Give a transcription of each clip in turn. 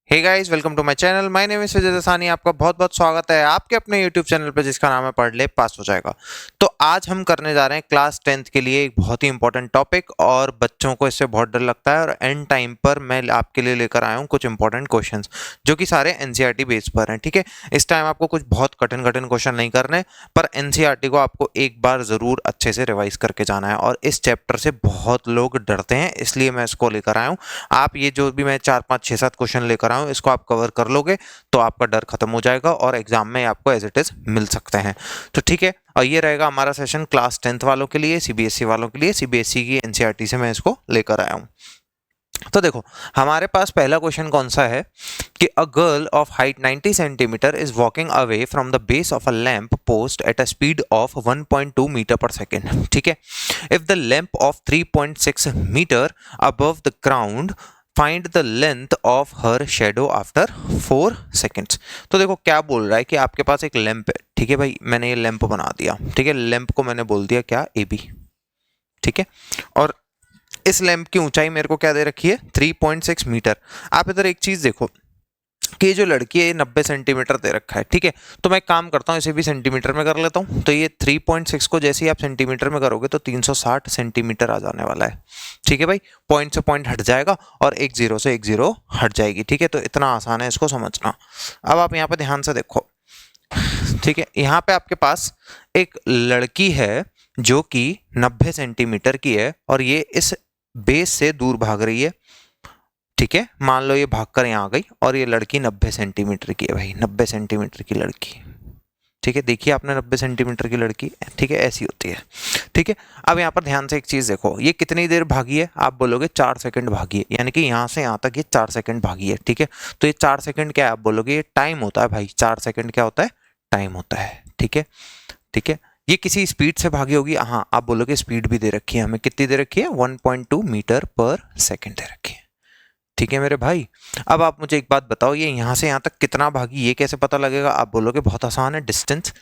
Hey guys, welcome to my channel. My name is Sujay Dasani. आपका बहुत बहुत स्वागत है आपके अपने यूट्यूब चैनल पर जिसका नाम है पढ़ ले पास हो जाएगा। तो आज हम करने जा रहे हैं क्लास 10th के लिए एक बहुत ही इंपॉर्टेंट टॉपिक, और बच्चों को इससे बहुत डर लगता है। और एंड टाइम पर मैं आपके लिए लेकर आया हूँ कुछ इंपॉर्टेंट क्वेश्चंस जो कि सारे एनसीईआरटी बेस पर हैं। ठीक है, इस टाइम आपको कुछ बहुत कठिन कठिन क्वेश्चन नहीं करने, पर एनसीईआरटी को आपको एक बार जरूर अच्छे से रिवाइज करके जाना है। और इस चैप्टर से बहुत लोग डरते हैं, इसलिए मैं इसको लेकर आया हूँ। आप ये जो भी मैं 4 5 6 7 क्वेश्चन लेकर आया हूँ, इसको आप कवर कर लोगे तो आपका डर खत्म हो जाएगा और एग्जाम में आपको एज इट इज मिल सकते हैं। तो ठीक है, और ये रहेगा हमारा सेशन क्लास 10th वालों के लिए, सीबीएसई वालों के लिए। सीबीएसई की एनसीईआरटी से मैं इसको लेकर आया हूँ। तो देखो, हमारे पास पहला क्वेश्चन कौन सा है कि a girl of height 90 centimetre is walking away from the base of a lamp post at a speed of 1.2 metre per second. ठीक है, if the lamp of 3.6 metre above the ground, find the length of her shadow after 4 seconds. तो देखो क्या बोल रहा है कि आपके पास एक लैंप है। ठीक है भाई, मैंने ये लैंप बना दिया। ठीक है, लैंप को मैंने बोल दिया क्या, ए बी। ठीक है, और इस लैंप की ऊंचाई मेरे को क्या दे रखी है, 3.6 मीटर। आप इधर एक चीज देखो कि ये जो लड़की है ये 90 सेंटीमीटर दे रखा है। ठीक है, तो मैं एक काम करता हूँ, इसे भी सेंटीमीटर में कर लेता हूँ। तो ये 3.6 को जैसे ही आप सेंटीमीटर में करोगे तो 360 सेंटीमीटर आ जाने वाला है। ठीक है भाई, पॉइंट से पॉइंट हट जाएगा और एक जीरो से एक जीरो हट जाएगी। ठीक है, तो इतना आसान है इसको समझना। अब आप यहाँ पे ध्यान से देखो। ठीक है, यहाँ पे आपके पास एक लड़की है जो कि 90 सेंटीमीटर की है और ये इस बेस से दूर भाग रही है। ठीक है, मान लो ये भागकर यहाँ आ गई और ये लड़की 90 सेंटीमीटर की है भाई, 90 सेंटीमीटर की लड़की। ठीक है, देखिए आपने 90 सेंटीमीटर की लड़की। ठीक है, ऐसी होती है। ठीक है, अब यहाँ पर ध्यान से एक चीज देखो, ये कितनी देर भागी है, आप बोलोगे 4 सेकंड भागी है, यानी कि यहाँ से यहाँ तक ये 4 सेकंड भागी है। ठीक है, तो ये 4 सेकंड क्या है, आप बोलोगे ये टाइम होता है भाई। 4 सेकंड क्या होता है, टाइम होता है। ठीक है, ठीक है, ये किसी स्पीड से भागी होगी। हाँ, आप बोलोगे स्पीड भी दे रखी है हमें, कितनी दे रखी है, 1.2 मीटर पर सेकंड दे रखी है। ठीक है मेरे भाई, अब आप मुझे एक बात बताओ, ये यहाँ से यहाँ तक कितना भागी, ये कैसे पता लगेगा। आप बोलोगे बहुत आसान है, डिस्टेंस।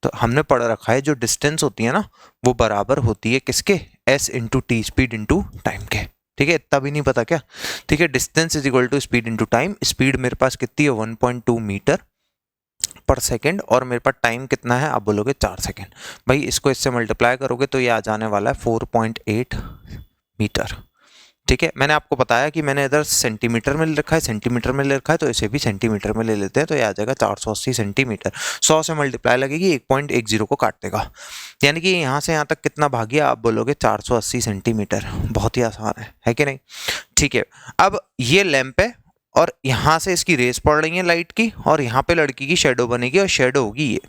तो हमने पढ़ रखा है जो डिस्टेंस होती है ना, वो बराबर होती है किसके, s into T, speed into time के। ठीक है, इतना भी नहीं पता क्या। ठीक है, distance is equal to speed into time. Speed मेरे पास कितनी है, 1.2 मीटर पर सेकेंड, और मेरे पास टाइम कितना है, आप बोलोगे 4 सेकेंड। भाई इसको इससे मल्टीप्लाई करोगे तो ये आ जाने वाला है 4.8 मीटर। ठीक है, मैंने आपको बताया कि मैंने इधर सेंटीमीटर में ले रखा है, सेंटीमीटर में ले रखा है, तो इसे भी सेंटीमीटर में ले लेते हैं। तो ये आ जाएगा 480 सेंटीमीटर। 100 से मल्टीप्लाई लगेगी, 1.10 को काट देगा, यानी कि यहाँ से यहाँ तक कितना भागी, आप बोलोगे 480 सेंटीमीटर। बहुत ही आसान है कि नहीं। ठीक है, अब ये लैंप है और यहाँ से इसकी रेस पड़ रही है लाइट की, और यहाँ पे लड़की की शेडो बनेगी और शेडो होगी ये।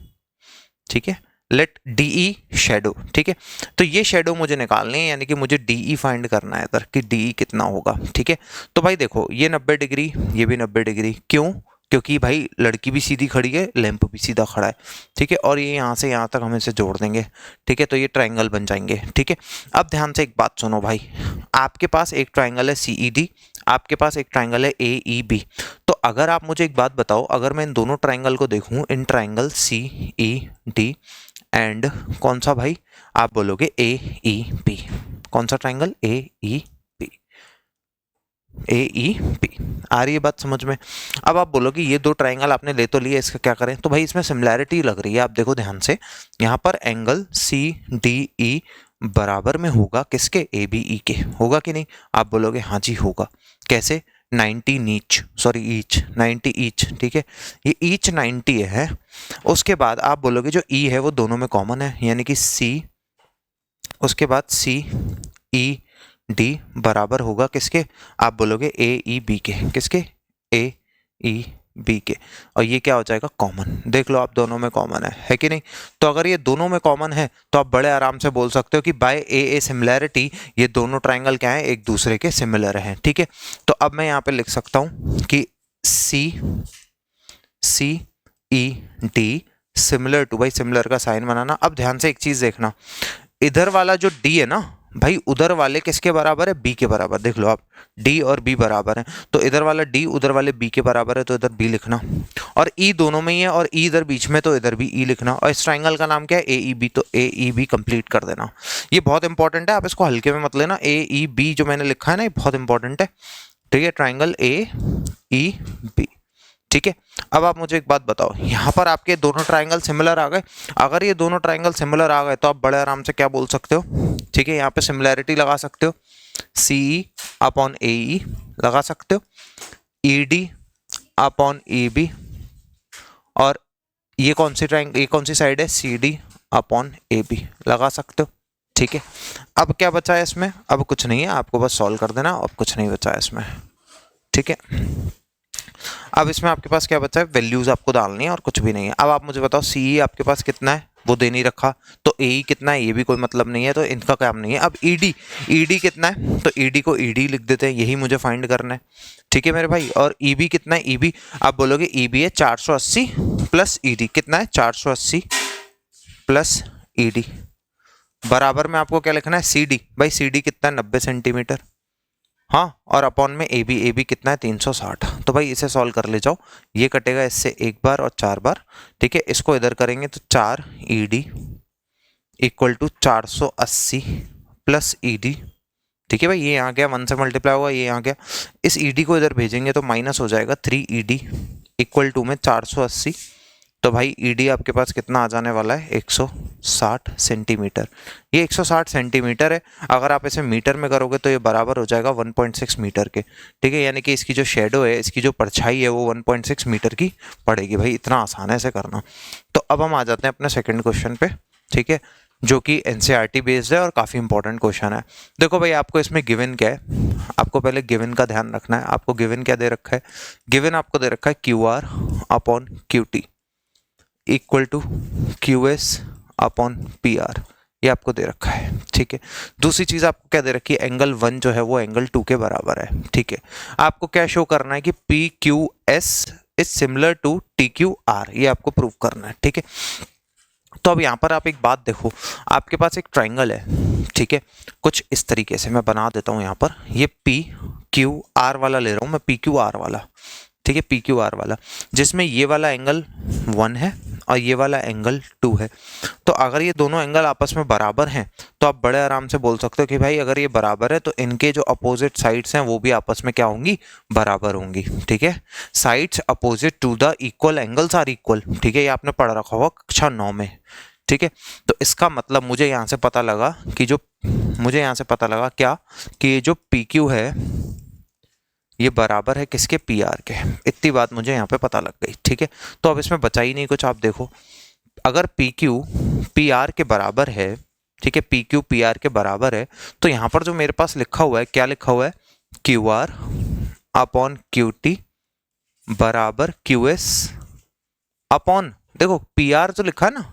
ठीक है, लेट डीई शेडो। ठीक है, तो ये शेडो मुझे निकालनी है, यानी कि मुझे डीई फाइंड करना है इधर कि डीई कितना होगा। ठीक है, तो भाई देखो ये 90 डिग्री, ये भी 90 डिग्री। क्यों, क्योंकि भाई लड़की भी सीधी खड़ी है, लैंप भी सीधा खड़ा है। ठीक है, और ये यहाँ से यहाँ तक हम इसे जोड़ देंगे। ठीक है, तो ये ट्राइंगल बन जाएंगे। ठीक है, अब ध्यान से एक बात सुनो भाई, आपके पास एक ट्राइंगल है सीईडी, आपके पास एक ट्राइंगल है एईबी। तो अगर आप मुझे एक बात बताओ, अगर मैं इन दोनों ट्राइंगल को देखूं, इन ट्राइंगल सीईडी एंड कौन सा भाई, आप बोलोगे ए ई बी। कौन सा triangle, A E B, A E B. आ रही है बात समझ में। अब आप बोलोगे ये दो ट्राइंगल आपने ले तो लिए, इसका क्या करें। तो भाई इसमें सिमिलैरिटी लग रही है, आप देखो ध्यान से, यहाँ पर एंगल सी डी ई बराबर में होगा किसके, ए बी ई के, होगा कि नहीं। आप बोलोगे हाँ जी होगा। कैसे, 90 नीच, सॉरी ईच, 90 ईच। ठीक है, ये ईच 90 है। उसके बाद आप बोलोगे जो ई है वो दोनों में कॉमन है, यानी कि सी, उसके बाद सी ई डी बराबर होगा किसके, आप बोलोगे ए ई बी के, किसके, ए ई बी के। और ये क्या हो जाएगा, कॉमन। देख लो आप, दोनों में कॉमन है कि नहीं। तो अगर ये दोनों में कॉमन है तो आप बड़े आराम से बोल सकते हो कि बाय ए सिमिलैरिटी ये दोनों ट्राइंगल क्या है, एक दूसरे के सिमिलर हैं। ठीक है, तो अब मैं यहाँ पे लिख सकता हूँ कि सी सी ई डी सिमिलर टू, भाई सिमिलर का साइन बनाना। अब ध्यान से एक चीज देखना, इधर वाला जो डी है ना भाई, उधर वाले किसके बराबर है, बी के बराबर। देख लो आप, डी और बी बराबर है, तो इधर वाला डी उधर वाले बी के बराबर है, तो इधर बी लिखना। और ई दोनों में ही है, और ई इधर बीच में, तो इधर भी ई लिखना। और इस ट्राइंगल का नाम क्या है, ए ई बी, तो ए ई बी कंप्लीट कर देना। ये बहुत इंपॉर्टेंट है, आप इसको हल्के में मत लेना। ए ई बी जो मैंने लिखा है ना, ये बहुत इंपॉर्टेंट है। ठीक है, ट्राइंगल ए ई बी। ठीक है, अब आप मुझे एक बात बताओ, यहाँ पर आपके दोनों ट्राइंगल सिमिलर आ गए। अगर ये दोनों ट्राइंगल सिमिलर आ गए तो आप बड़े आराम से क्या बोल सकते हो, ठीक है, यहाँ पे सिमिलैरिटी लगा सकते हो, सी ई अपॉन ए ई लगा सकते हो, E D upon E B, और ये कौन सी ट्राइंगल, ये कौन सी साइड है, C D upon A B लगा सकते हो। ठीक है, अब क्या बचा है इसमें, अब कुछ नहीं है, आपको बस सॉल्व कर देना, अब कुछ नहीं बचा है इसमें। ठीक है, अब इसमें आपके पास क्या बचा है, वैल्यूज आपको डालनी है और कुछ भी नहीं है। अब आप मुझे बताओ, सी ई आपके पास कितना है, वो दे नहीं रखा, तो ए ई कितना है, ये भी कोई मतलब नहीं है, तो इनका काम नहीं है। अब ई डी कितना है, तो ई डी को ई डी लिख देते हैं, यही मुझे फाइंड करना है। ठीक है मेरे भाई, और ई बी कितना है, ई बी आप बोलोगे ई बी है 480 प्लस ई डी, कितना है 480 प्लस ई डी, बराबर में आपको क्या लिखना है, सी डी, भाई सी डी कितना है 90 सेंटीमीटर, हाँ, और अपॉन में ए बी कितना है 360। तो भाई इसे सॉल्व कर ले जाओ, ये कटेगा इससे एक बार और 4 बार। ठीक है, इसको इधर करेंगे तो 4 E D equal to 480 plus E D. ठीक है भाई, ये यहाँ गया, 1 से मल्टीप्लाई होगा, ये यहाँ गया, इस ई डी को इधर भेजेंगे तो माइनस हो जाएगा, 3 ई डी इक्वल टू में 480। तो भाई ई डी आपके पास कितना आ जाने वाला है, 160 सेंटीमीटर। ये 160 सेंटीमीटर है, अगर आप इसे मीटर में करोगे तो ये बराबर हो जाएगा 1.6 मीटर के। ठीक है, यानी कि इसकी जो शेडो है, इसकी जो परछाई है, वो 1.6 मीटर की पड़ेगी। भाई इतना आसान है इसे करना। तो अब हम आ जाते हैं अपने सेकेंड क्वेश्चन पे। ठीक है, जो कि एनसीईआरटी बेस्ड है और काफ़ी इंपॉर्टेंट क्वेश्चन है। देखो भाई, आपको इसमें गिवन क्या है, आपको पहले गिवन का ध्यान रखना है। आपको गिवन क्या दे रखा है, गिवन आपको दे रखा है Q R upon Q T equal to Q S upon P R, ये आपको दे रखा है। ठीक है, दूसरी चीज़ आपको क्या दे रखी है, एंगल 1 जो है वो एंगल 2 के बराबर है। ठीक है, आपको क्या शो करना है कि P Q S is similar to T Q R, ये आपको प्रूव करना है। ठीक है, तो अब यहाँ पर आप एक बात देखो, आपके पास एक ट्राइंगल है। ठीक है, कुछ इस तरीके से मैं बना देता हूँ यहाँ पर, ये पी क्यू आर वाला ले रहा हूँ मैं, पी क्यू आर वाला। ठीक है, पी क्यू आर वाला, जिसमें ये वाला एंगल 1 है और ये वाला एंगल 2 है। तो अगर ये दोनों एंगल आपस में बराबर हैं तो आप बड़े आराम से बोल सकते हो कि भाई अगर ये बराबर है तो इनके जो अपोजिट साइड्स हैं वो भी आपस में क्या होंगी, बराबर होंगी। ठीक है, sides opposite to the equal angles are equal. ठीक है, ये आपने पढ़ रखा होगा कक्षा 9 में। ठीक है, तो इसका मतलब मुझे यहाँ से पता लगा कि क्या, कि ये जो पी क्यू है ये बराबर है किसके, पी आर के। इतनी बात मुझे यहाँ पे पता लग गई। ठीक है, तो अब इसमें बचा ही नहीं कुछ। आप देखो, अगर पी क्यू पी आर के बराबर है, ठीक है, पी क्यू पी आर के बराबर है, तो यहाँ पर जो मेरे पास लिखा हुआ है, क्या लिखा हुआ है, Q R upon Q T बराबर क्यू एस अपॉन, देखो पी आर जो लिखा है ना,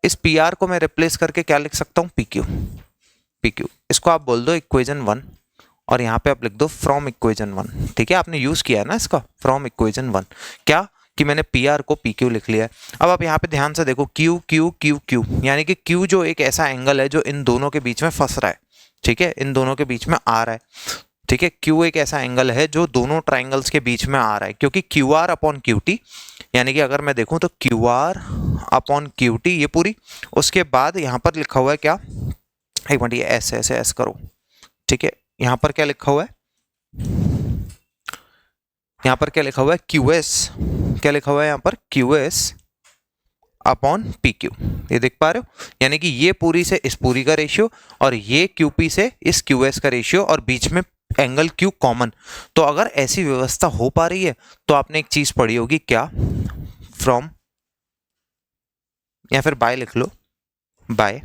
इस पी आर को मैं रिप्लेस करके क्या लिख सकता हूँ, पी क्यू। इसको आप बोल दो इक्वेशन 1 और यहाँ पे आप लिख दो फ्रॉम इक्वेशन 1। ठीक है, आपने यूज किया है ना इसका, फ्रॉम इक्वेशन 1, क्या कि मैंने पी आर को पी क्यू लिख लिया है। अब आप यहाँ पे ध्यान से देखो, क्यू क्यू क्यू क्यू, यानी कि क्यू जो एक ऐसा एंगल है जो इन दोनों के बीच में फंस रहा है। ठीक है, इन दोनों के बीच में आ रहा है। ठीक है, क्यू एक ऐसा एंगल है जो दोनों ट्राइंगल्स के बीच में आ रहा है, क्योंकि Q R upon Q T, यानी कि अगर मैं देखूं तो Q R upon Q T ये पूरी, उसके बाद यहाँ पर लिखा हुआ है क्या, एक मिनट, ये ऐसे ऐसे ऐसे करो। ठीक है, यहाँ पर क्या लिखा हुआ है, यहाँ पर क्या लिखा हुआ है, क्यू एस, क्या लिखा हुआ है यहाँ पर, Q S upon P Q, ये देख पा रहे हो, यानी कि ये पूरी से इस पूरी का रेशियो और ये क्यू पी से इस क्यू एस का रेशियो और बीच में एंगल क्यू कॉमन। तो अगर ऐसी व्यवस्था हो पा रही है तो आपने एक चीज पढ़ी होगी, क्या, फ्रॉम, या फिर बाय लिख लो, बाय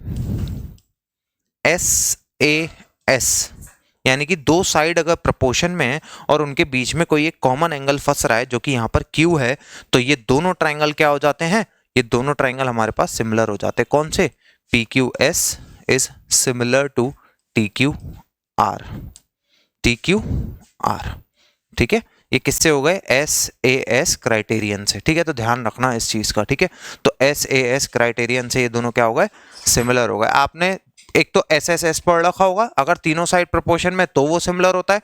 एस ए एस, यानी कि दो साइड अगर प्रोपोर्शन में है और उनके बीच में कोई एक कॉमन एंगल फंस रहा है जो कि यहाँ पर क्यू है, तो ये दोनों ट्राइंगल क्या हो जाते हैं, ये दोनों ट्राइंगल हमारे पास सिमिलर हो जाते हैं। कौन से, P Q S is similar to T Q R, T Q R. ठीक है, ये किससे हो गए, एस ए एस क्राइटेरियन से। ठीक है, तो ध्यान रखना इस चीज का। ठीक है, तो एस ए एस क्राइटेरियन से ये दोनों क्या हो गए, सिमिलर हो गए। आपने एक तो एस एस एस पढ़ रखा होगा, अगर तीनों साइड प्रोपोर्शन में तो वो सिमिलर होता है।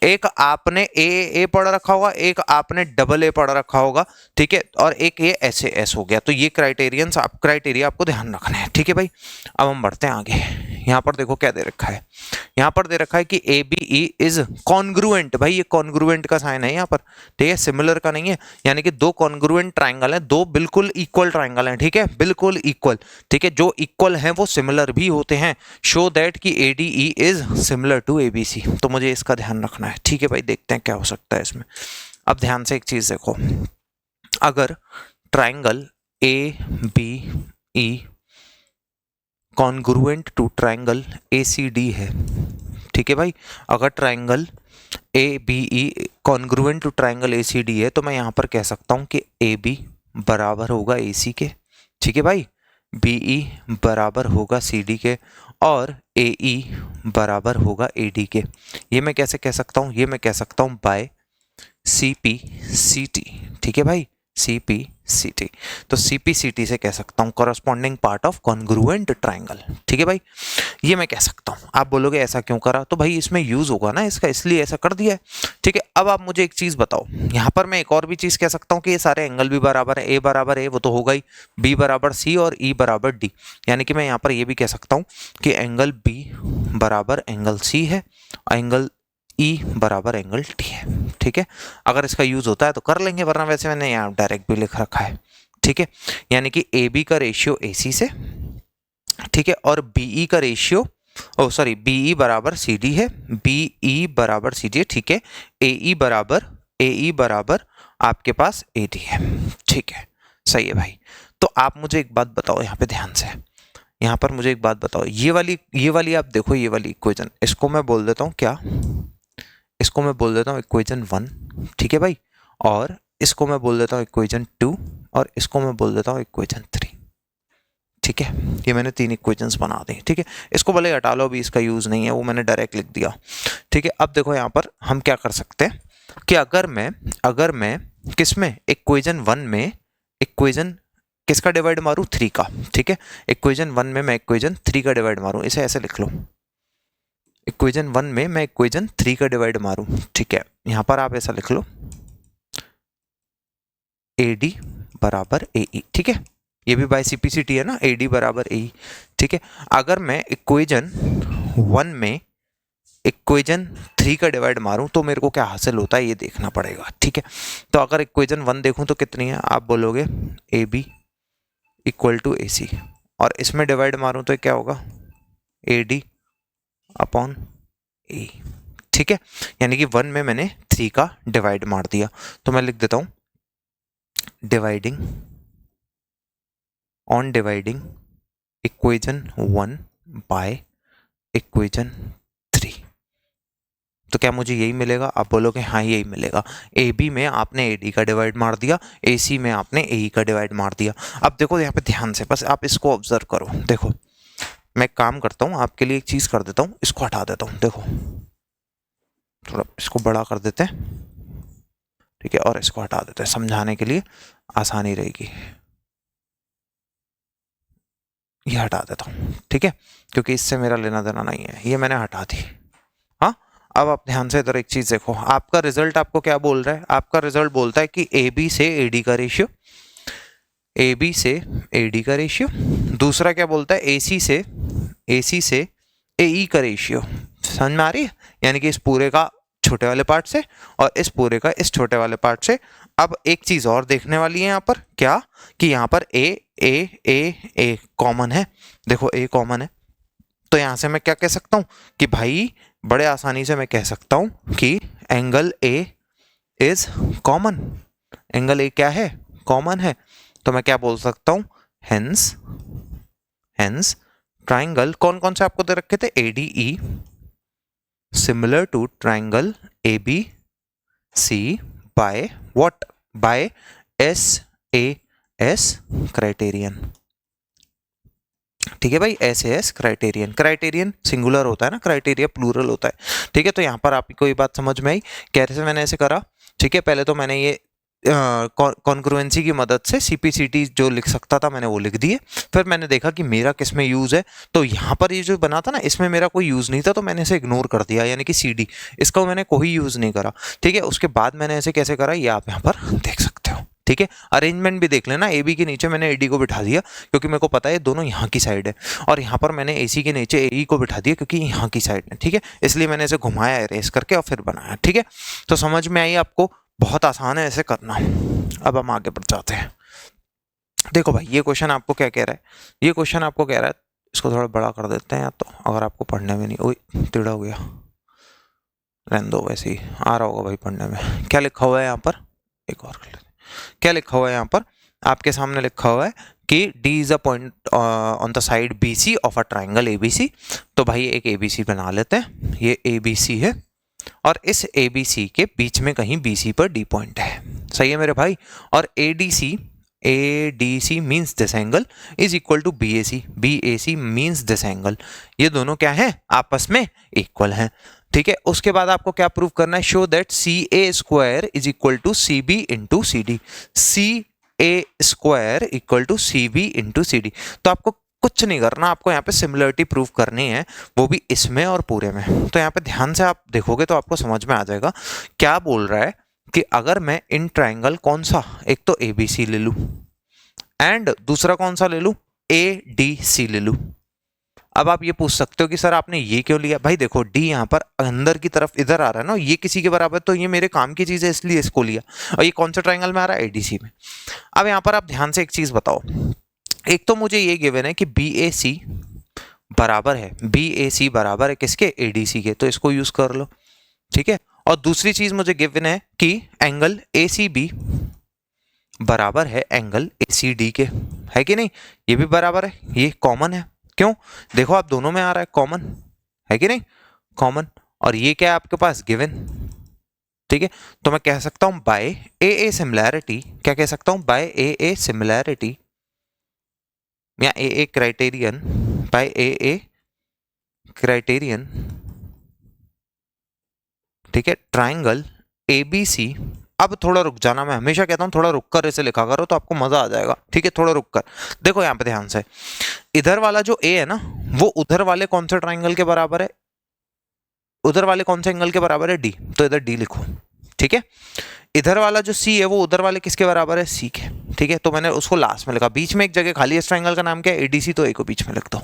एक आपने ए पढ़ रखा होगा, एक आपने डबल ए पढ़ रखा होगा। ठीक है, और एक ये एस ए एस हो गया। तो ये क्राइटेरिया आपको ध्यान रखना है। ठीक है भाई, अब हम बढ़ते हैं आगे। यहाँ पर देखो क्या दे रखा है, यहाँ पर दे रखा है कि A B E is congruent. भाई ये कॉन्ग्रुएंट का साइन है यहाँ पर, ठीक है, सिमिलर का नहीं है। यानी कि दो कॉन्ग्रुएंट ट्राइंगल हैं, दो बिल्कुल इक्वल ट्राइंगल हैं, ठीक है, बिल्कुल इक्वल, ठीक है, जो इक्वल हैं वो सिमिलर भी होते हैं। शो दैट कि A D E is similar to A B C. तो मुझे इसका ध्यान रखना है, ठीक है भाई। देखते हैं क्या हो सकता है इसमें। अब ध्यान से एक चीज देखो, अगर triangle A B E congruent to triangle A C D है, ठीक है भाई, अगर triangle A B E congruent to triangle A C D है, तो मैं यहाँ पर कह सकता हूँ कि ए बी बराबर होगा ए सी के, ठीक है भाई, बी ई बराबर होगा सी डी के, और ए ई बराबर होगा ए डी के। ये मैं कैसे कह सकता हूँ, ये मैं कह सकता हूँ by C P C T, ठीक है भाई, सी पी सी टी। तो सी पी सी टी से कह सकता हूँ corresponding part of congruent triangle, ठीक है भाई, ये मैं कह सकता हूँ। आप बोलोगे ऐसा क्यों करा, तो भाई इसमें यूज होगा ना इसका, इसलिए ऐसा कर दिया है, ठीक है। अब आप मुझे एक चीज बताओ, यहाँ पर मैं एक और भी चीज कह सकता हूँ कि ये सारे एंगल भी बराबर है, ए बराबर ए वो तो होगा ही, बी बराबर सी और ई बराबर डी। यानी कि मैं यहाँ पर ये भी कह सकता हूँ कि एंगल बी बराबर एंगल सी है, एंगल ई बराबर एंगल टी है, ठीक है। अगर इसका यूज होता है तो कर लेंगे, वरना वैसे मैंने यहाँ डायरेक्ट भी लिख रखा है, ठीक है। यानी कि ए बी का रेशियो ए सी से, ठीक है, और बी ई का रेशियो, ओ सॉरी, बी ई बराबर सी डी है, बी ई बराबर सी डी है, ठीक है। ए ई बराबर आपके पास ए डी है, ठीक है, सही है भाई। तो आप मुझे एक बात बताओ यहाँ पे ध्यान से, यहाँ पर मुझे एक बात बताओ, ये वाली आप देखो, ये वाली इक्वेशन, इसको मैं बोल देता हूँ क्या, इसको मैं बोल देता हूँ इक्वेशन 1, ठीक है भाई, और इसको मैं बोल देता हूँ इक्वेशन 2, और इसको मैं बोल देता हूँ इक्वेशन 3, ठीक है। ये मैंने 3 इक्वेशंस बना दी, ठीक है। इसको भले हटा लो, अभी इसका यूज नहीं है, वो मैंने डायरेक्ट लिख दिया, ठीक है। अब देखो यहाँ पर हम क्या कर सकते हैं कि अगर मैं किसमें इक्वेशन 1 में इक्वेशन किसका डिवाइड मारूँ, 3 का, ठीक है। इक्वेशन 1 में मैं इक्वेशन 3 का डिवाइड मारूँ, इसे ऐसे लिख लो, इक्वेशन 1 में मैं इक्वेशन 3 का डिवाइड मारूं, ठीक है। यहां पर आप ऐसा लिख लो, ए डी बराबर ए ई, ठीक है, ये भी बाय सीपीसीटी है ना, ए डी बराबर ए ई, ठीक है। अगर मैं इक्वेशन 1 में इक्वेशन 3 का डिवाइड मारूं तो मेरे को क्या हासिल होता है ये देखना पड़ेगा, ठीक है। तो अगर इक्वेशन 1 देखूं तो कितनी है, आप बोलोगे ए बी इक्वल टू ए सी, और इसमें डिवाइड मारूं तो क्या होगा, ए डी अपॉन ए, ठीक है। यानी कि 1 में मैंने 3 का डिवाइड मार दिया, तो मैं लिख देता हूं dividing on dividing equation 1 by equation 3। तो क्या मुझे यही मिलेगा, आप बोलोगे हाँ यही मिलेगा। ए बी में आपने ए डी का डिवाइड मार दिया, ए सी में आपने ए ई का डिवाइड मार दिया। अब देखो यहाँ पे ध्यान से, बस आप इसको ऑब्जर्व करो, देखो मैं काम करता हूँ आपके लिए, एक चीज कर देता हूँ, इसको हटा देता हूँ, देखो थोड़ा इसको बड़ा कर देते हैं, ठीक है, और इसको हटा देते हैं, समझाने के लिए आसानी रहेगी। ये हटा देता हूँ, ठीक है, क्योंकि इससे मेरा लेना देना नहीं है, ये मैंने हटा दी। हाँ, अब आप ध्यान से इधर एक चीज देखो, आपका रिजल्ट आपको क्या बोल रहा है, आपका रिजल्ट बोलता है कि ए बी से ए डी का रेशियो, ए बी से ए डी का रेशियो, दूसरा क्या बोलता है, ए सी से ए ई का रेशियो। समझ में आ रही है, यानी कि इस पूरे का छोटे वाले पार्ट से और इस पूरे का इस छोटे वाले पार्ट से। अब एक चीज और देखने वाली है यहाँ पर, क्या कि यहाँ पर ए ए ए ए कॉमन है, देखो ए कॉमन है, तो यहाँ से मैं क्या कह सकता हूँ कि भाई बड़े आसानी से मैं कह सकता हूँ कि angle A is common, angle A क्या है, कॉमन है। तो मैं क्या बोल सकता हूँ, हेंस ट्राइंगल कौन कौन से आपको दे रखे थे, A D E similar to triangle A B C by what, by S A S criterion, ठीक है भाई, S A S criterion. Criterion singular होता है ना, क्राइटेरिया प्लूरल होता है, ठीक है। तो यहाँ पर आपको ये बात समझ में आई कैसे मैंने ऐसे करा, ठीक है। पहले तो मैंने ये कॉन्ग्रुएंसी की मदद से सीपीसीटी जो लिख सकता था मैंने वो लिख दिए, फिर मैंने देखा कि मेरा किस में यूज है, तो यहाँ पर ये जो बना था ना इसमें मेरा कोई यूज नहीं था, तो मैंने इसे इग्नोर कर दिया, यानी कि सी डी, इसका मैंने कोई यूज नहीं करा, ठीक है। उसके बाद मैंने ऐसे कैसे करा ये आप यहाँ पर देख सकते हो। ठीक है, अरेंजमेंट भी देख लेना, ए बी के नीचे मैंने ए डी को बिठा दिया क्योंकि मेरे को पता है दोनों यहाँ की साइड है, और यहाँ पर मैंने ए सी के नीचे ए ई को बिठा दिया क्योंकि यहाँ की साइड है। ठीक है, इसलिए मैंने इसे घुमाया एरेस करके और फिर बनाया। ठीक है, तो समझ में आई आपको, बहुत आसान है ऐसे करना। अब हम आगे बढ़ जाते हैं। देखो भाई, ये क्वेश्चन आपको क्या कह रहा है, ये क्वेश्चन आपको कह रहा है, इसको थोड़ा बड़ा कर देते हैं या तो, अगर आपको पढ़ने में नहीं, ओए टेढ़ा हो गया, रहने दो, वैसे ही आ रहा होगा भाई पढ़ने में। क्या लिखा हुआ है यहाँ पर, एक और कर लेते हैं। क्या लिखा हुआ है यहाँ पर, आपके सामने लिखा हुआ है कि D is a point on the side BC of a triangle ABC। तो भाई एक ABC बना लेते हैं, ये ABC है और इस ABC के बीच में कहीं BC पर D पॉइंट है। सही है मेरे भाई, और ADC means this angle is equal to BAC means this angle. ये दोनों क्या है, आपस में इक्वल हैं। ठीक है, उसके बाद आपको क्या प्रूव करना है, show that CA square is equal to CB into CD, CA square equal to CB into CD। तो आपको कुछ नहीं करना, आपको यहाँ पे सिमिलरिटी प्रूव करनी है, वो भी इसमें और पूरे में। तो यहाँ पे ध्यान से आप देखोगे तो आपको समझ में आ जाएगा क्या बोल रहा है कि अगर मैं इन ट्राइंगल कौन सा, एक तो ABC ले लूं एंड दूसरा कौन सा ले लूं, ADC ले लूं। अब आप ये पूछ सकते हो कि सर आपने ये क्यों लिया। भाई देखो, D यहाँ पर अंदर की तरफ इधर आ रहा है ना, ये किसी के बराबर, तो ये मेरे काम की चीज है इसलिए इसको लिया। और ये कौन सा ट्राइंगल में आ रहा है, ADC में। अब यहाँ पर आप ध्यान से एक चीज बताओ, एक तो मुझे ये गिवन है कि BAC बराबर है किसके, ADC के, तो इसको यूज कर लो। ठीक है, और दूसरी चीज मुझे गिवन है कि एंगल ACB बराबर है एंगल ACD के, है कि नहीं, ये भी बराबर है, ये कॉमन है। क्यों, देखो आप दोनों में आ रहा है कॉमन, है कि नहीं, कॉमन। और ये क्या है आपके पास, गिवन। ठीक है, तो मैं कह सकता हूं बाय AA सिमिलैरिटी, क्या कह सकता हूं, बाय AA सिमिलैरिटी या AA criterion, by AA criterion, ठीक है, ट्राइंगल ABC। अब थोड़ा रुक जाना, मैं हमेशा कहता हूं थोड़ा रुक कर इसे लिखा करो तो आपको मजा आ जाएगा। ठीक है, थोड़ा रुक कर देखो यहाँ पे ध्यान से, इधर वाला जो A है ना, वो उधर वाले कौन से ट्राइंगल के बराबर है, उधर वाले कौन से एंगल के बराबर है, D, तो इधर D लिखो। ठीक है, इधर वाला जो C है वो उधर वाले किसके बराबर है, C के। ठीक है, तो मैंने उसको लास्ट में लिखा, बीच में एक जगह खाली, इस ट्राइंगल का नाम क्या है, ADC, तो A को बीच में लिख दो।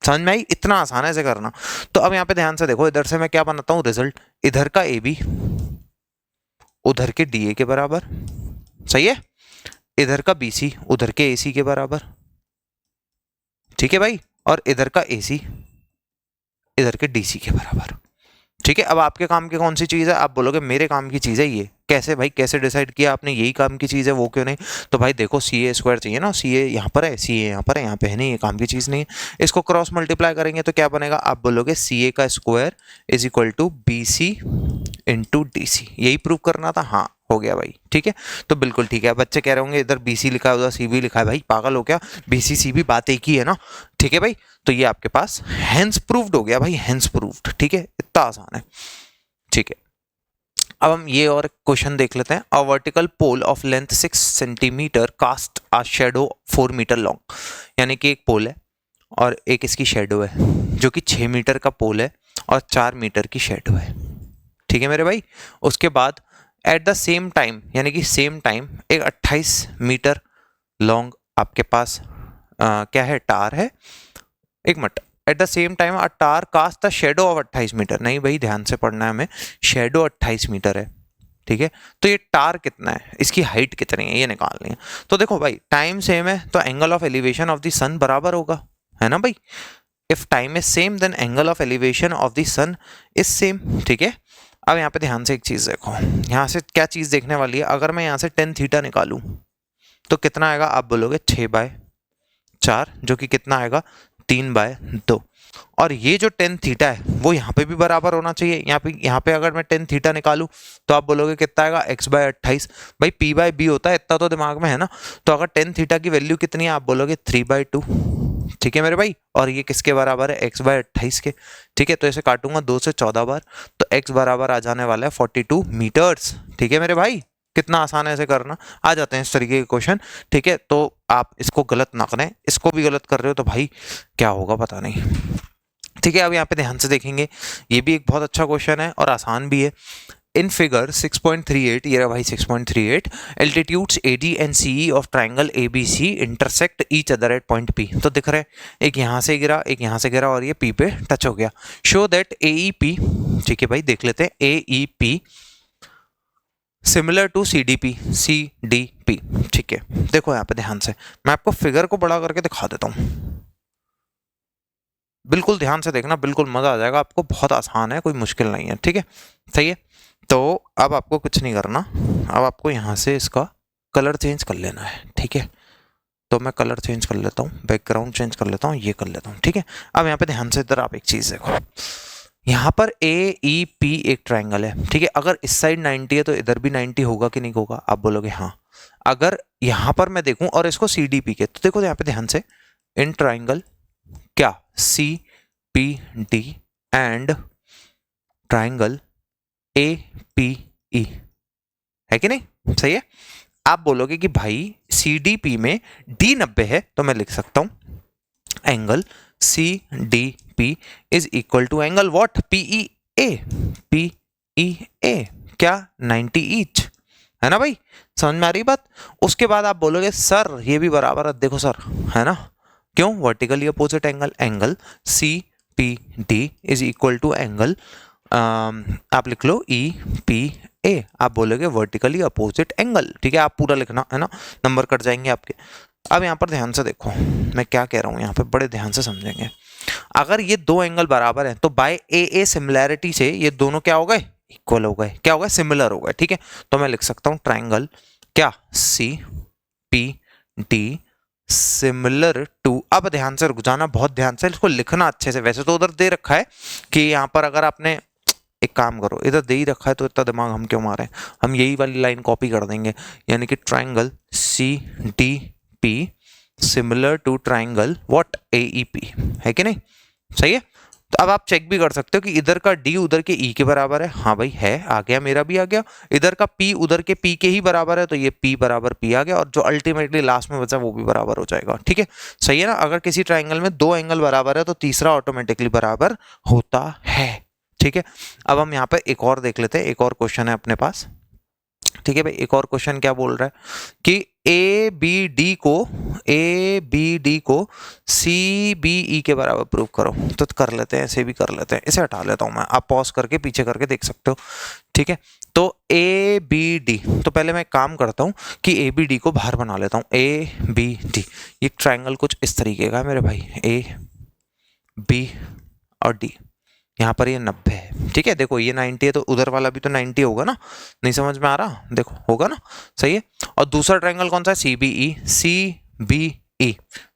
समझ में आई, इतना आसान है इसे करना। तो अब यहाँ पे ध्यान से देखो, इधर से मैं क्या बनाता हूँ रिजल्ट, इधर का AB उधर के DA के बराबर, सही है, इधर का BC उधर के AC के बराबर। ठीक है भाई, और इधर का AC इधर के DC के बराबर। ठीक है, अब आपके काम की कौन सी चीज है, आप बोलोगे मेरे काम की चीज है ये। कैसे भाई, कैसे डिसाइड किया आपने यही काम की चीज है, वो क्यों नहीं। तो भाई देखो, CA स्क्वायर चाहिए ना, CA यहाँ पर है, CA यहाँ पर है, यहाँ पे है नहीं, ये काम की चीज नहीं है। इसको क्रॉस मल्टीप्लाई करेंगे तो क्या बनेगा, आप बोलोगे CA का square is equal to BC into DC। यही प्रूव करना था, हाँ हो गया भाई। ठीक है, तो बिल्कुल ठीक है। बच्चे कह रहे होंगे इधर BC लिखा है उधर CB लिखा है, भाई पागल हो क्या, BC CB बात एक ही है ना। ठीक है भाई, तो ये आपके पास हेंस प्रूव्ड हो गया भाई, हेंस प्रूव्ड। ठीक है, इतना आसान है। ठीक है, अब हम ये और क्वेश्चन देख लेते हैं। A vertical pole of length 6 centimetre cast a shadow 4 metre long. यानी कि एक पोल है और एक इसकी शेडो है जो कि 6 मीटर का पोल है और 4 मीटर की शेडो है। ठीक है मेरे भाई, उसके बाद एट द सेम टाइम, यानी कि सेम टाइम एक 28 मीटर लॉन्ग आपके पास क्या है, टार है। एक minute, at the same time a tower cast the shadow of 28 metre. नहीं भाई, ध्यान से पढ़ना है हमें, शेडो 28 मीटर है। ठीक है, तो ये टार कितना है, इसकी हाइट कितनी है, ये निकालनी है। तो देखो भाई, टाइम सेम है तो angle of elevation of the sun बराबर होगा, है ना भाई। If time is same then angle of elevation of the sun is same. ठीक है, अब यहाँ पे ध्यान से एक चीज देखो, यहाँ से क्या चीज देखने वाली है, अगर मैं यहाँ से टेन थीटा निकालूं तो कितना आएगा, आप बोलोगे 6/4, जो कि कितना आएगा 3/2। और ये जो टेन थीटा है वो यहाँ पे भी बराबर होना चाहिए। यहाँ पे अगर मैं टेन थीटा निकालूं तो आप बोलोगे कितना आएगा, x/28। भाई p/b होता है, इतना तो दिमाग में है ना। तो अगर टेन थीटा की वैल्यू कितनी है, आप बोलोगे 3/2। ठीक है मेरे भाई, और ये किसके बराबर है, x/28 के। ठीक है, तो इसे काटूंगा 2 से 14 बार, तो x बराबर आ जाने वाला है 42 मीटर्स। ठीक है मेरे भाई, कितना आसान है ऐसे करना। आ जाते हैं इस तरीके के क्वेश्चन। ठीक है, तो आप इसको गलत ना करें, इसको भी गलत कर रहे हो तो भाई क्या होगा पता नहीं। ठीक है, अब यहाँ पे ध्यान से देखेंगे, ये भी एक बहुत अच्छा क्वेश्चन है और आसान भी है। इन फिगर 6.38, ये रहा भाई 6.38, altitudes AD and CE of triangle ABC intersect each other at point P। तो दिख रहा है एक यहाँ से गिरा, एक यहाँ से गिरा और ये P पे टच हो गया। शो दैट AEP, ठीक है भाई देख लेते हैं, AEP सिमिलर टू CDP, ठीक है। देखो यहाँ पे ध्यान से, मैं आपको फिगर को बड़ा करके दिखा देता हूँ, बिल्कुल ध्यान से देखना, बिल्कुल मजा आ जाएगा आपको, बहुत आसान है, कोई मुश्किल नहीं है, ठीक है, सही है। तो अब आपको कुछ नहीं करना, अब आपको यहाँ से इसका कलर चेंज कर लेना है, ठीक है। तो मैं कलर चेंज कर लेता हूँ, बैकग्राउंड चेंज कर लेता हूँ, ये कर लेता हूँ, ठीक है। अब यहाँ पे ध्यान से इधर आप एक चीज देखो, यहाँ पर AEP एक ट्राइंगल है, ठीक है। अगर इस साइड 90 है तो इधर भी 90 होगा कि नहीं होगा, आप बोलोगे हाँ। अगर यहाँ पर मैं देखूं और इसको CDP के, तो देखो यहाँ पे ध्यान से, इन ट्राइंगल क्या CPD एंड ट्राइंगल APE है कि नहीं, सही है। आप बोलोगे कि भाई CDP में D 90 है, तो मैं लिख सकता हूं angle CDP is equal to angle what PEA क्या 90 ईच, है ना भाई, समझ में आ रही बात। उसके बाद आप बोलोगे सर ये भी बराबर है, देखो सर, है ना, क्यों, vertically opposite angle, angle CPD is equal to angle आप लिख लो EPA, आप बोलोगे वर्टिकली अपोजिट एंगल, ठीक है। आप पूरा लिखना, है ना, नंबर कट जाएंगे आपके। अब यहाँ पर ध्यान से देखो मैं क्या कह रहा हूँ, यहाँ पे बड़े ध्यान से समझेंगे। अगर ये दो एंगल बराबर हैं तो बाय AA सिमिलैरिटी से ये दोनों क्या हो गए, इक्वल हो गए, क्या हो गए, सिमिलर हो गए, ठीक है। तो मैं लिख सकता हूँ ट्राइंगल क्या CPD सिमिलर टू, अब ध्यान से रुक जाना, बहुत ध्यान से इसको लिखना अच्छे से। वैसे तो उधर दे रखा है कि यहाँ पर अगर आपने, एक काम करो, इधर दे ही रखा है तो इतना दिमाग हम क्यों मारें, हम यही वाली लाइन कॉपी कर देंगे, यानी कि triangle CDP similar to triangle what AEP, है कि नहीं, सही है। तो अब आप चेक भी कर सकते हो कि इधर का D उधर के E के बराबर है, हाँ भाई है, आ गया, मेरा भी आ गया। इधर का P उधर के P के ही बराबर है, तो ये P बराबर P आ गया, और जो अल्टीमेटली लास्ट में बचा वो भी बराबर हो जाएगा, ठीक है, सही है ना। अगर किसी ट्राइंगल में दो एंगल बराबर है तो तीसरा ऑटोमेटिकली बराबर होता है, ठीक है। अब हम यहाँ पे एक और देख लेते हैं, एक और क्वेश्चन है अपने पास, ठीक है भाई। एक और क्वेश्चन क्या बोल रहा है कि ABD को CBE के बराबर प्रूव करो, तो कर लेते हैं, ऐसे भी कर लेते हैं, इसे हटा लेता हूं मैं, आप पॉज करके पीछे करके देख सकते हो, ठीक है। तो ABD, तो पहले मैं एक काम करता हूं कि ABD को बाहर बना लेता हूं, ABD, ये ट्राइंगल कुछ इस तरीके का है मेरे भाई, AB और D, यहाँ पर ये 90 है, ठीक है। देखो ये 90 है तो उधर वाला भी तो 90 होगा ना, नहीं समझ में आ रहा, देखो होगा ना, सही है। और दूसरा ट्रायंगल कौन सा है, CBE,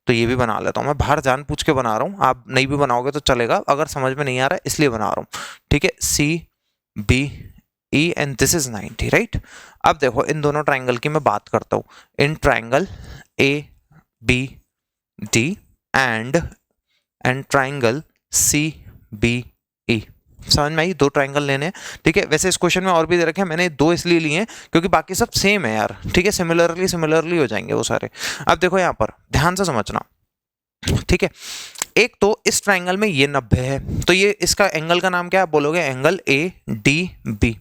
तो ये भी बना लेता हूँ मैं, बाहर जान पूछ के बना रहा हूँ, आप नहीं भी बनाओगे तो चलेगा, अगर समझ में नहीं आ रहा है इसलिए बना रहा हूँ, ठीक है। CBE and this is 90, right. अब देखो इन दोनों ट्राइंगल की मैं बात करता हूँ, in triangle ABD and triangle CBE, समझ में आई, दो ट्राइंगल लेने हैं, ठीक है। वैसे इस क्वेश्चन में और भी दे रखे हैं, मैंने दो इसलिए लिए हैं क्योंकि बाकी सब सेम है यार, ठीक है, सिमिलरली हो जाएंगे वो सारे। अब देखो यहाँ पर ध्यान से समझना, ठीक है। एक तो इस ट्राइंगल में ये 90 है, तो ये इसका एंगल का नाम क्या है, आप बोलोगे एंगल ADB,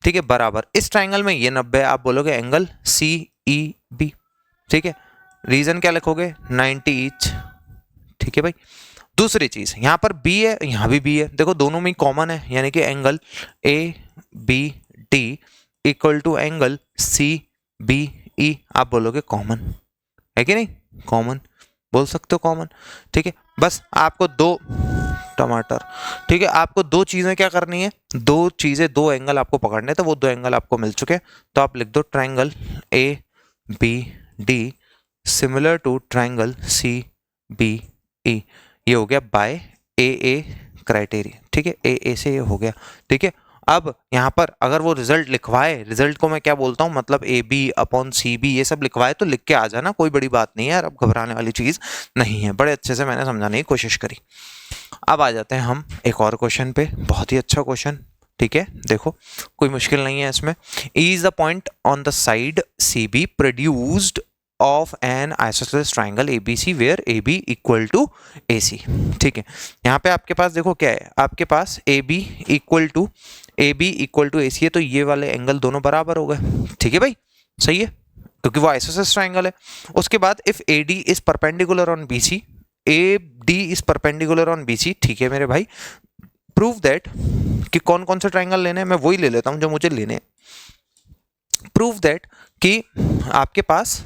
ठीक है, बराबर इस ट्राइंगल में ये 90 है, आप बोलोगे एंगल CEB, ठीक है। रीजन क्या लिखोगे, 90 ईच, ठीक है भाई। दूसरी चीज यहाँ पर B है, यहाँ भी B है, देखो दोनों में कॉमन है, यानी कि angle ABD equal to angle CBE, आप बोलोगे कॉमन, है कि नहीं, कॉमन बोल सकते हो, कॉमन, ठीक है। बस आपको दो टमाटर, ठीक है, आपको दो चीजें क्या करनी है, दो एंगल आपको पकड़ने, तो वो दो एंगल आपको मिल चुके हैं, तो आप लिख दो triangle ABD similar to triangle CBE, ये हो गया बाय AA क्राइटेरिया, ठीक है, AA से ये हो गया, ठीक है। अब यहाँ पर अगर वो रिजल्ट लिखवाए, रिजल्ट को मैं क्या बोलता हूँ, मतलब AB अपॉन CB ये सब लिखवाए तो लिख के आ जाना, कोई बड़ी बात नहीं है यार, अब घबराने वाली चीज नहीं है, बड़े अच्छे से मैंने समझाने की कोशिश करी। अब आ जाते हैं हम एक और क्वेश्चन पे, बहुत ही अच्छा क्वेश्चन, ठीक है। देखो कोई मुश्किल नहीं है इसमें, E is the point on the side CB produced of an isosceles triangle ABC where AB equal to AC। ठीक है, यहाँ पे आपके पास देखो क्या है, आपके पास AB इक्वल टू AC है, तो ये वाले एंगल दोनों बराबर हो गए। ठीक है भाई, सही है, क्योंकि वो आइसोसेलेस ट्राइंगल है। उसके बाद if AD is perpendicular on BC, AD is perpendicular on BC। ठीक है मेरे भाई, प्रूव दैट कि कौन कौन से ट्राइंगल लेने हैं, मैं वही ले लेता हूं जो मुझे लेने हैं। प्रूव दैट कि आपके पास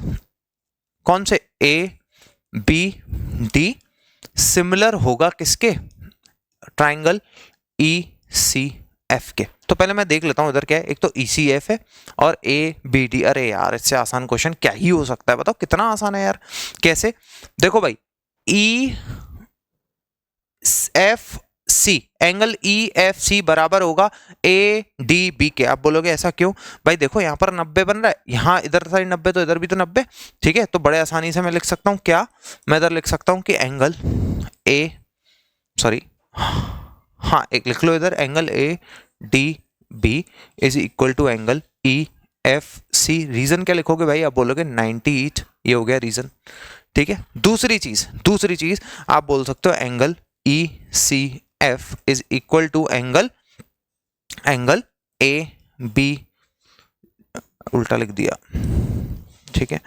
कौन से ABD सिमिलर होगा किसके, ट्राइंगल ECF के। तो पहले मैं देख लेता हूं इधर क्या है, एक तो ECF है और ABD। अरे यार, इससे आसान क्वेश्चन क्या ही हो सकता है, बताओ कितना आसान है यार। कैसे, देखो भाई, EFC एंगल EFC बराबर होगा ADB के। आप बोलोगे ऐसा क्यों भाई, देखो यहाँ पर 90 बन रहा है, यहाँ इधर साइड 90 तो इधर भी तो 90। ठीक है, तो बड़े आसानी से मैं लिख सकता हूँ क्या, मैं इधर लिख सकता हूँ कि एंगल हाँ एक लिख लो इधर, angle ADB is equal to angle EFC। Reason क्या लिखोगे भाई, आप बोलोगे 98, ये हो गया रीजन। ठीक है, दूसरी चीज आप बोल सकते हो angle ECF is equal to angle AB, उल्टा लिख दिया। ठीक है,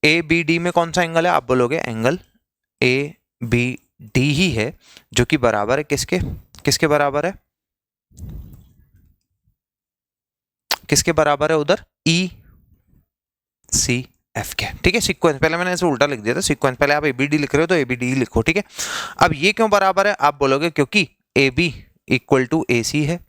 ABD में कौन सा एंगल है, आप बोलोगे एंगल ABD ही है, जो कि बराबर है किसके बराबर है, किसके बराबर है उधर, ECF के। ठीक है, सीक्वेंस पहले मैंने ऐसे उल्टा लिख दिया था, सीक्वेंस पहले आप ABD लिख रहे हो तो ABD ही लिखो। ठीक है, अब ये क्यों बराबर है, आप बोलोगे क्योंकि AB इक्वल टू AC है।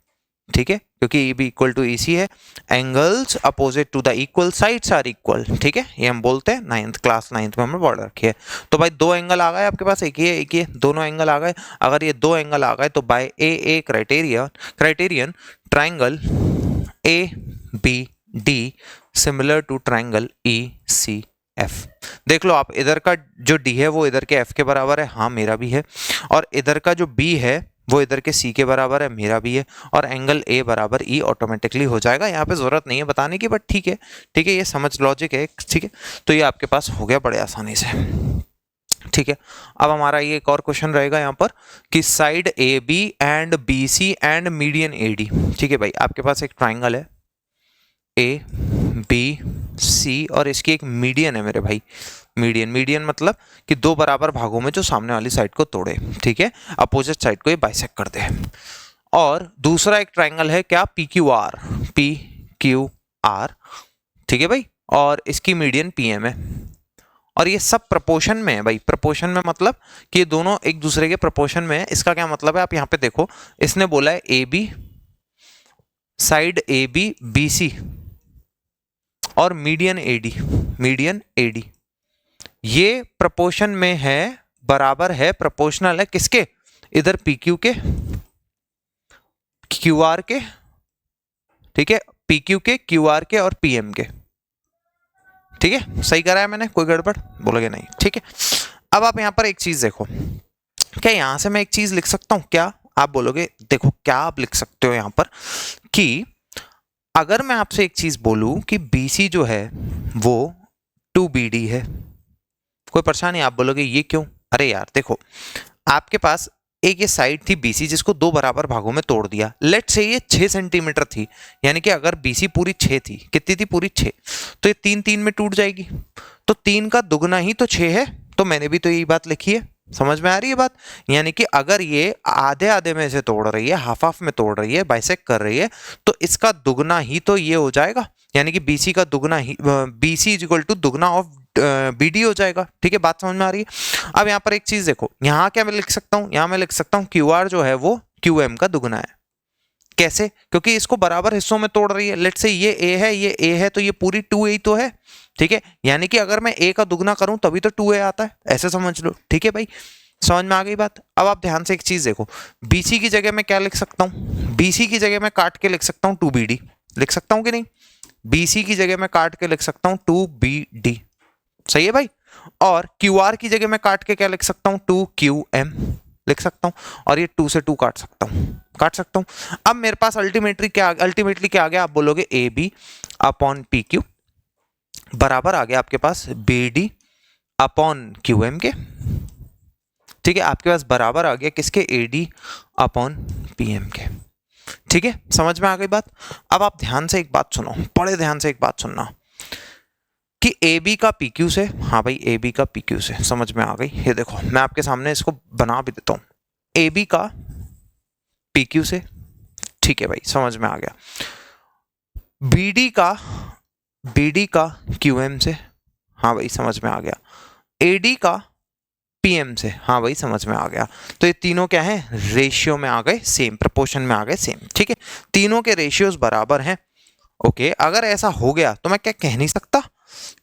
ठीक है, क्योंकि AB इक्वल टू AC है, angles opposite to the equal sides are equal. ठीक है, ये हम बोलते हैं क्लास 9th में हमने पढ़ रखी है। तो भाई दो एंगल आ गए आपके पास, एक ये दोनों एंगल आ गए। अगर ये दो एंगल आ गए तो by AA criterion triangle ABD similar to triangle ECF। देख लो आप, इधर का जो D है वो इधर के F के बराबर है, हाँ मेरा भी है, और इधर का जो B है वो इधर के C के बराबर है, मेरा भी है, और एंगल A बराबर E ऑटोमेटिकली हो जाएगा। यहाँ पे जरूरत नहीं है बताने की, बट ठीक है, ये समझ लॉजिक है। ठीक है, तो ये आपके पास हो गया बड़े आसानी से। ठीक है, अब हमारा ये एक और क्वेश्चन रहेगा यहाँ पर कि side AB and BC and median AD। ठीक है भाई, आपके पास एक ट्राइंगल है ABC और इसकी एक मीडियन है मेरे भाई। मीडियन मतलब कि दो बराबर भागों में जो सामने वाली साइड को तोड़े। ठीक है, अपोजिट साइड को ये बाइसेक्ट कर दे। और दूसरा एक ट्राइंगल है क्या, PQR। ठीक है भाई, और इसकी मीडियन PM है, और ये सब प्रोपोर्शन में है भाई। प्रोपोर्शन में मतलब कि ये दोनों एक दूसरे के प्रोपोर्शन में है। इसका क्या मतलब है, आप यहाँ पे देखो, इसने बोला है AB साइड AB BC और मीडियन AD ये प्रोपोर्शन में है, बराबर है, प्रोपोर्शनल है किसके, इधर PQ के, QR के। ठीक है, PQ के, QR के और PM के। ठीक है, सही करा है मैंने, कोई गड़बड़ बोलोगे नहीं। ठीक है, अब आप यहां पर एक चीज देखो, क्या यहां से मैं एक चीज लिख सकता हूं क्या, आप बोलोगे देखो क्या आप लिख सकते हो यहां पर कि अगर मैं आपसे एक चीज बोलूं कि BC जो है वो 2BD है, कोई परेशानी, आप बोलोगे ये क्यों, अरे यार देखो, आपके पास एक ये साइड थी BC जिसको दो बराबर भागों में तोड़ दिया। लेट से ये 6 सेंटीमीटर थी, यानी कि अगर BC पूरी 6 थी, कितनी थी, पूरी 6, तो ये 3 में टूट जाएगी। तो 3 का दुगना ही तो 6 है, तो मैंने भी तो यही बात लिखी है। समझ में आ रही है बात, यानी कि अगर ये आधे आधे में से तोड़ रही है, हाफ में तोड़ रही है, बाइसेक्ट कर रही है, तो इसका दुगना ही तो ये हो जाएगा, यानी कि BC का दुगना ही, BC इज इक्वल टू दुगना ऑफ BD हो जाएगा। ठीक है, बात समझ में आ रही है। अब यहाँ पर एक चीज देखो, यहाँ क्या मैं लिख सकता हूँ, यहाँ मैं लिख सकता हूँ QR जो है वो QM का दुगना है। कैसे, क्योंकि इसको बराबर हिस्सों में तोड़ रही है। लेट से ये A है, ये A है, तो ये पूरी 2A तो है। ठीक है, यानी कि अगर मैं A का दुगना करूं तभी तो 2A आता है, ऐसे समझ लो। ठीक है भाई, समझ में आ गई बात। अब आप ध्यान से एक चीज देखो, BC की जगह मैं क्या लिख सकता हूँ, BC की जगह मैं काट के लिख सकता हूँ 2BD, लिख सकता हूँ कि नहीं, BC की जगह मैं काट के लिख सकता हूँ 2BD, सही है भाई। और QR की जगह मैं काट के क्या लिख सकता हूँ, 2QM लिख सकता हूँ, और ये 2 से 2 काट सकता हूँ। अब मेरे पास अल्टीमेटली क्या आ गया, आप बोलोगे AB अपॉन PQ बराबर आ गया आपके पास B D upon Q M के, ठीक है। आपके पास बराबर आ गया किसके, A D upon P M के, ठीक है। समझ में आ गई बात। अब आप ध्यान से एक बात सुनो, बड़े ध्यान से एक बात सुनना कि ए बी का पी क्यू से, हाँ भाई ए बी का पी क्यू से, समझ में आ गई। ये देखो मैं आपके सामने इसको बना भी देता हूं, ए बी का पी क्यू से, ठीक है भाई समझ में आ गया। बी डी का क्यू एम से, हाँ भाई समझ में आ गया। ए डी का पी एम से, हाँ भाई समझ में आ गया। तो ये तीनों क्या है, रेशियो में आ गए सेम, प्रपोर्शन में आ गए सेम, ठीक है। तीनों के रेशियोज बराबर हैं। ओके, अगर ऐसा हो गया तो मैं क्या कह नहीं सकता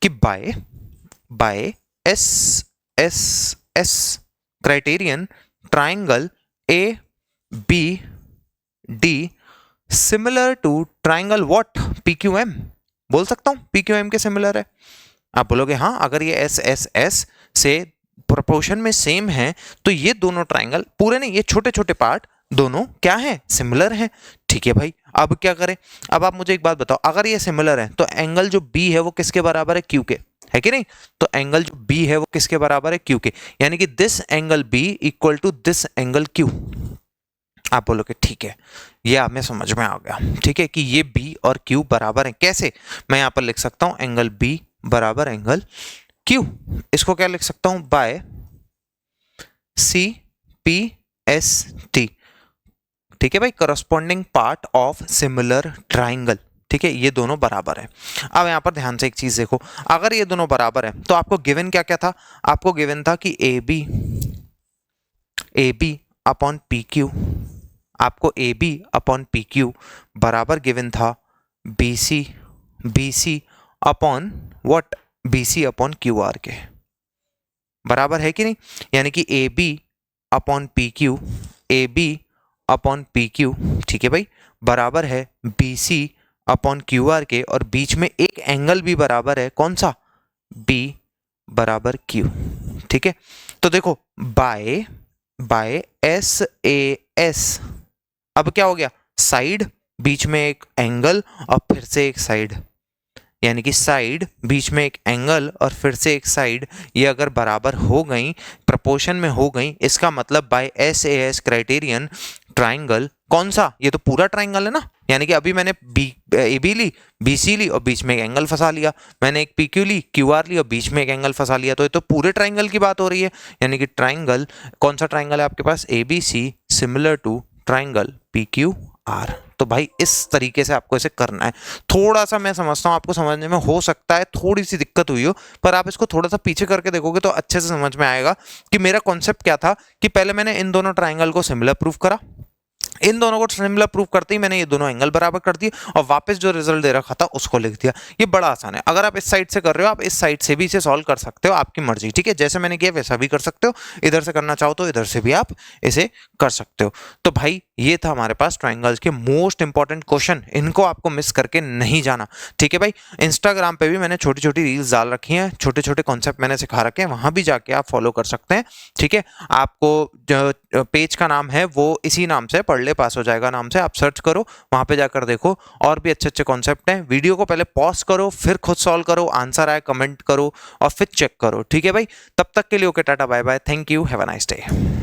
कि by S S S criterion triangle A B D similar to triangle what, P Q M, बोल सकता हूं पी क्यू एम के सिमिलर है। आप बोलोगे हाँ, अगर ये एस एस एस से प्रोपोर्शन में सेम है तो ये दोनों ट्राइंगल, पूरे नहीं ये छोटे छोटे पार्ट दोनों क्या है, सिमिलर हैं, ठीक है भाई। अब क्या करें, अब आप मुझे एक बात बताओ, अगर ये सिमिलर है तो एंगल जो बी है वो किसके बराबर है, क्यू के, है कि नहीं। तो एंगल जो बी है वो किसके बराबर है, क्यू के, यानी कि this angle B equal to this angle Q. आप बोलोगे ठीक है, ये आप में समझ में आ गया, ठीक है, कि ये बी और क्यू बराबर है। कैसे, मैं यहां पर लिख सकता हूं एंगल बी बराबर एंगल क्यू, इसको क्या लिख सकता हूं, by C P S T, ठीक है भाई, corresponding part of similar triangle, ठीक है, ये दोनों बराबर है। अब यहां पर ध्यान से एक चीज देखो, अगर ये दोनों बराबर है तो आपको गिवन क्या क्या था, आपको गिवन था कि A B upon P Q, आपको A B upon P Q बराबर गिवन था B C upon what, B C upon Q R के, बराबर है कि नहीं। यानी कि A B upon P Q, A B upon P Q, ठीक है भाई, बराबर है B C upon Q R के, और बीच में एक एंगल भी बराबर है, कौन सा, बी बराबर क्यू, ठीक है। तो देखो बाय एस ए एस, अब क्या हो गया, साइड बीच में एक एंगल और फिर से एक साइड, यानी कि साइड बीच में एक एंगल और फिर से एक साइड, ये अगर बराबर हो गई, प्रपोर्शन में हो गई, इसका मतलब bye S A S criterion triangle, कौन सा, ये तो पूरा ट्राइंगल है ना। यानी कि अभी मैंने A B Lee, B C ली और बीच में एक एंगल फंसा लिया, मैंने एक पी क्यू ली, क्यू आर ली और बीच में एक एंगल फंसा लिया, तो ये तो पूरे ट्राइंगल की बात हो रही है। यानी कि ट्राइंगल, कौन सा ट्राइंगल है आपके पास, A B C similar to triangle P Q R. तो भाई इस तरीके से आपको इसे करना है। थोड़ा सा मैं समझता हूँ आपको समझने में हो सकता है थोड़ी सी दिक्कत हुई हो, पर आप इसको थोड़ा सा पीछे करके देखोगे तो अच्छे से समझ में आएगा कि मेरा कॉन्सेप्ट क्या था। कि पहले मैंने इन दोनों ट्राइंगल को सिमिलर प्रूफ करा, इन दोनों को सिमिलर प्रूफ करते ही मैंने ये दोनों एंगल बराबर कर दिए और वापस जो रिजल्ट दे रखा था उसको लिख दिया। ये बड़ा आसान है। अगर आप इस साइड से कर रहे हो, आप इस साइड से भी इसे सॉल्व कर सकते हो, आपकी मर्जी, ठीक है। जैसे मैंने किया वैसा भी कर सकते हो, इधर से करना चाहो तो इधर से भी आप इसे कर सकते हो। तो भाई ये था हमारे पास ट्राइंगल्स के मोस्ट इंपॉर्टेंट क्वेश्चन, इनको आपको मिस करके नहीं जाना, ठीक है भाई। इंस्टाग्राम पे भी मैंने छोटी छोटी रील्स डाल रखी हैं, छोटे छोटे कॉन्सेप्ट मैंने सिखा रखे हैं, वहां भी जाके आप फॉलो कर सकते हैं, ठीक है। आपको जो पेज का नाम है वो इसी नाम से, पढ़ ले पास हो जाएगा नाम से, आप सर्च करो, वहां पे जाकर देखो, और भी अच्छे अच्छे कॉन्सेप्ट हैं। वीडियो को पहले पॉज करो, फिर खुद सॉल्व करो, आंसर आए कमेंट करो और फिर चेक करो, ठीक है भाई। तब तक के लिए okay, tata bye bye, thank you, have a nice day.